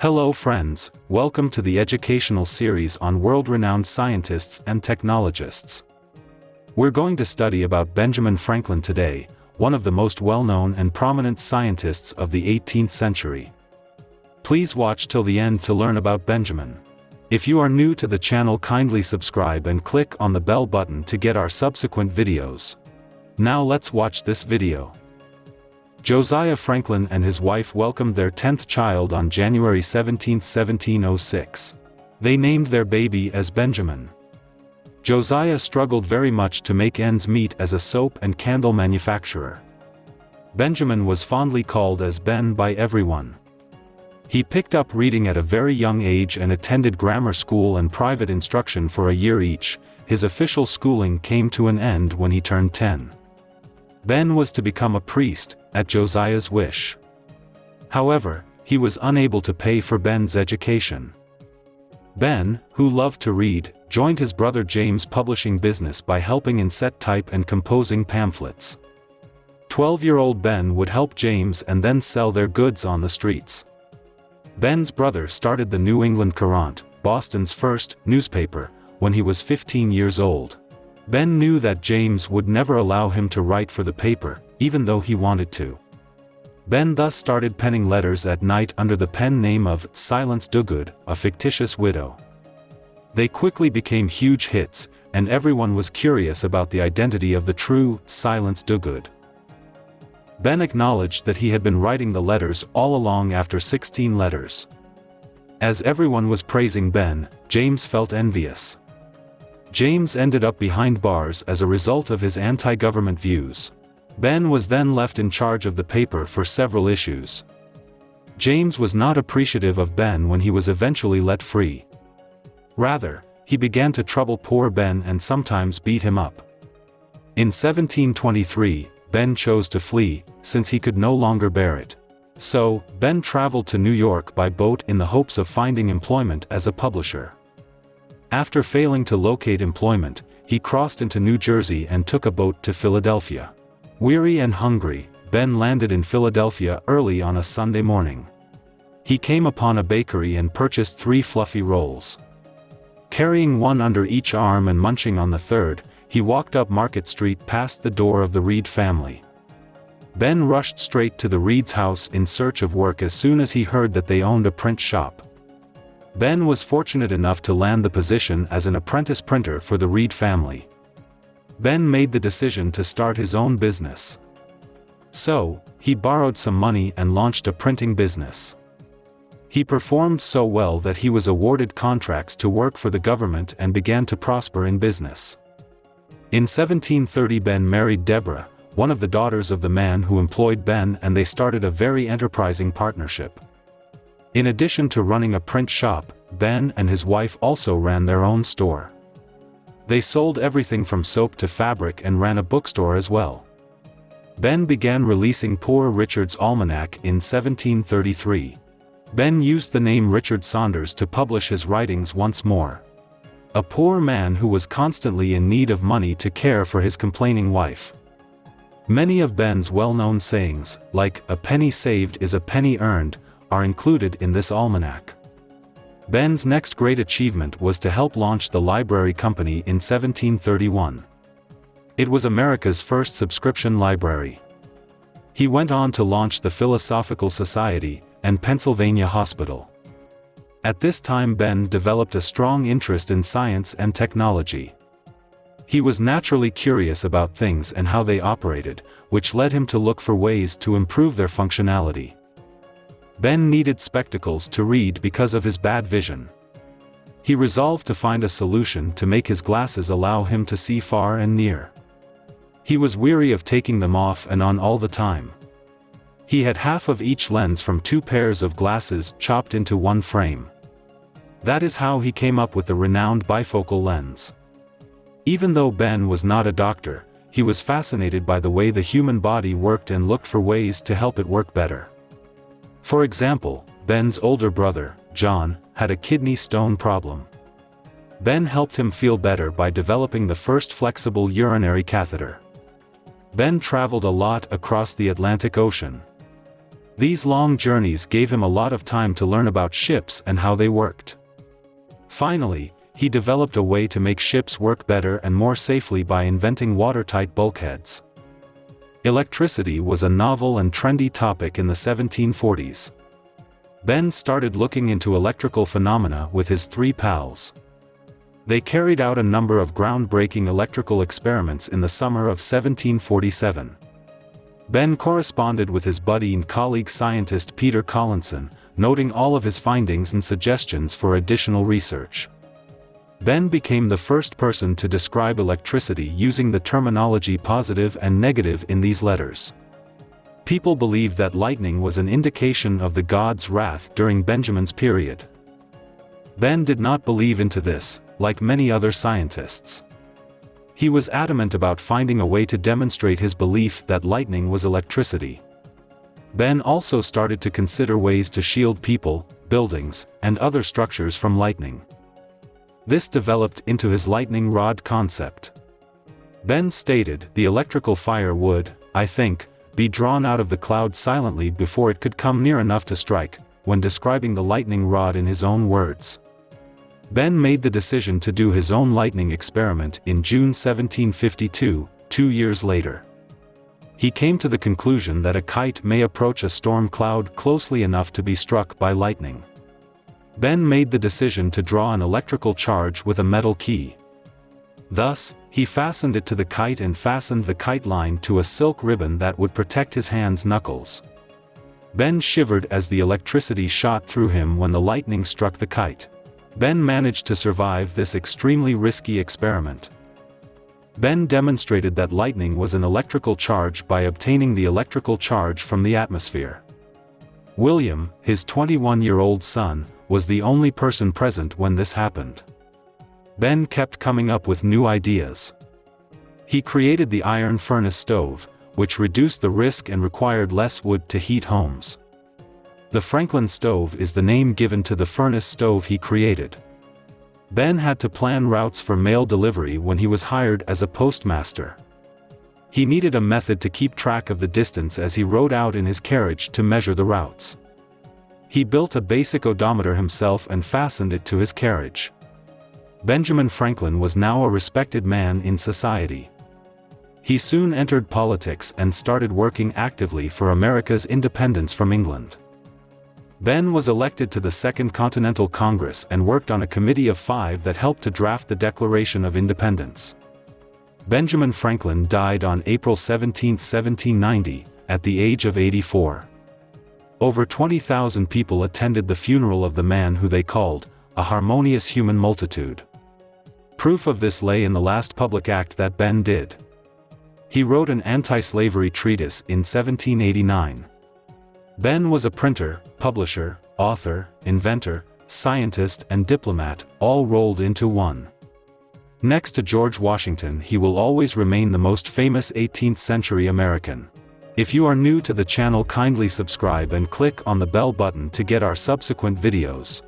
Hello friends, welcome to the educational series on world-renowned scientists and technologists. We're going to study about Benjamin Franklin today, one of the most well-known and prominent scientists of the 18th century. Please watch till the end to learn about Benjamin. If you are new to the channel, kindly subscribe and click on the bell button to get our subsequent videos. Now let's watch this video. Josiah Franklin and his wife welcomed their 10th child on January 17, 1706. They named their baby as Benjamin. Josiah struggled very much to make ends meet as a soap and candle manufacturer. Benjamin was fondly called as Ben by everyone. He picked up reading at a very young age and attended grammar school and private instruction for a year each. His official schooling came to an end when he turned 10. Ben was to become a priest, at Josiah's wish. However, he was unable to pay for Ben's education. Ben, who loved to read, joined his brother James' publishing business by helping in set type and composing pamphlets. 12-year-old Ben would help James and then sell their goods on the streets. Ben's brother started the New England Courant, Boston's first newspaper, when he was 15 years old. Ben knew that James would never allow him to write for the paper, even though he wanted to. Ben thus started penning letters at night under the pen name of Silence Dogood, a fictitious widow. They quickly became huge hits, and everyone was curious about the identity of the true Silence Dogood. Ben acknowledged that he had been writing the letters all along after 16 letters. As everyone was praising Ben, James felt envious. James ended up behind bars as a result of his anti-government views. Ben was then left in charge of the paper for several issues. James was not appreciative of Ben when he was eventually let free. Rather, he began to trouble poor Ben and sometimes beat him up. In 1723, Ben chose to flee, since he could no longer bear it. So, Ben traveled to New York by boat in the hopes of finding employment as a publisher. After failing to locate employment, he crossed into New Jersey and took a boat to Philadelphia. Weary and hungry, Ben landed in Philadelphia early on a Sunday morning. He came upon a bakery and purchased 3 fluffy rolls. Carrying one under each arm and munching on the third, he walked up Market Street past the door of the Reed family. Ben rushed straight to the Reed's house in search of work as soon as he heard that they owned a print shop. Ben was fortunate enough to land the position as an apprentice printer for the Reed family. Ben made the decision to start his own business. So, he borrowed some money and launched a printing business. He performed so well that he was awarded contracts to work for the government and began to prosper in business. In 1730, Ben married Deborah, one of the daughters of the man who employed Ben, and they started a very enterprising partnership. In addition to running a print shop, Ben and his wife also ran their own store. They sold everything from soap to fabric and ran a bookstore as well. Ben began releasing Poor Richard's Almanac in 1733. Ben used the name Richard Saunders to publish his writings once more. A poor man who was constantly in need of money to care for his complaining wife. Many of Ben's well-known sayings, like "a penny saved is a penny earned," are included in this almanac. Ben's next great achievement was to help launch the Library Company in 1731. It was America's first subscription library. He went on to launch the Philosophical Society and Pennsylvania Hospital. At this time, Ben developed a strong interest in science and technology. He was naturally curious about things and how they operated, which led him to look for ways to improve their functionality. Ben needed spectacles to read because of his bad vision. He resolved to find a solution to make his glasses allow him to see far and near. He was weary of taking them off and on all the time. He had half of each lens from 2 pairs of glasses chopped into one frame. That is how he came up with the renowned bifocal lens. Even though Ben was not a doctor, he was fascinated by the way the human body worked and looked for ways to help it work better. For example, Ben's older brother, John, had a kidney stone problem. Ben helped him feel better by developing the first flexible urinary catheter. Ben traveled a lot across the Atlantic Ocean. These long journeys gave him a lot of time to learn about ships and how they worked. Finally, he developed a way to make ships work better and more safely by inventing watertight bulkheads. Electricity was a novel and trendy topic in the 1740s. Ben started looking into electrical phenomena with his three pals. They carried out a number of groundbreaking electrical experiments in the summer of 1747. Ben corresponded with his buddy and colleague scientist Peter Collinson, noting all of his findings and suggestions for additional research. Ben became the first person to describe electricity using the terminology positive and negative in these letters. People believed that lightning was an indication of the god's wrath during Benjamin's period. Ben did not believe into this, like many other scientists. He was adamant about finding a way to demonstrate his belief that lightning was electricity. Ben also started to consider ways to shield people, buildings, and other structures from lightning. This developed into his lightning rod concept. Ben stated, "The electrical fire would, I think, be drawn out of the cloud silently before it could come near enough to strike," when describing the lightning rod in his own words. Ben made the decision to do his own lightning experiment in June 1752, 2 years later. He came to the conclusion that a kite may approach a storm cloud closely enough to be struck by lightning. Ben made the decision to draw an electrical charge with a metal key. Thus, he fastened it to the kite and fastened the kite line to a silk ribbon that would protect his hand's knuckles. Ben shivered as the electricity shot through him when the lightning struck the kite. Ben managed to survive this extremely risky experiment. Ben demonstrated that lightning was an electrical charge by obtaining the electrical charge from the atmosphere. William, his 21-year-old son, was the only person present when this happened. Ben kept coming up with new ideas. He created the iron furnace stove, which reduced the risk and required less wood to heat homes. The Franklin stove is the name given to the furnace stove he created. Ben had to plan routes for mail delivery when he was hired as a postmaster. He needed a method to keep track of the distance as he rode out in his carriage to measure the routes. He built a basic odometer himself and fastened it to his carriage. Benjamin Franklin was now a respected man in society. He soon entered politics and started working actively for America's independence from England. Ben was elected to the Second Continental Congress and worked on a committee of 5 that helped to draft the Declaration of Independence. Benjamin Franklin died on April 17, 1790, at the age of 84. Over 20,000 people attended the funeral of the man who they called a harmonious human multitude. Proof of this lay in the last public act that Ben did. He wrote an anti-slavery treatise in 1789. Ben was a printer, publisher, author, inventor, scientist and diplomat, all rolled into one. Next to George Washington, he will always remain the most famous 18th-century American. If you are new to the channel, kindly subscribe and click on the bell button to get our subsequent videos.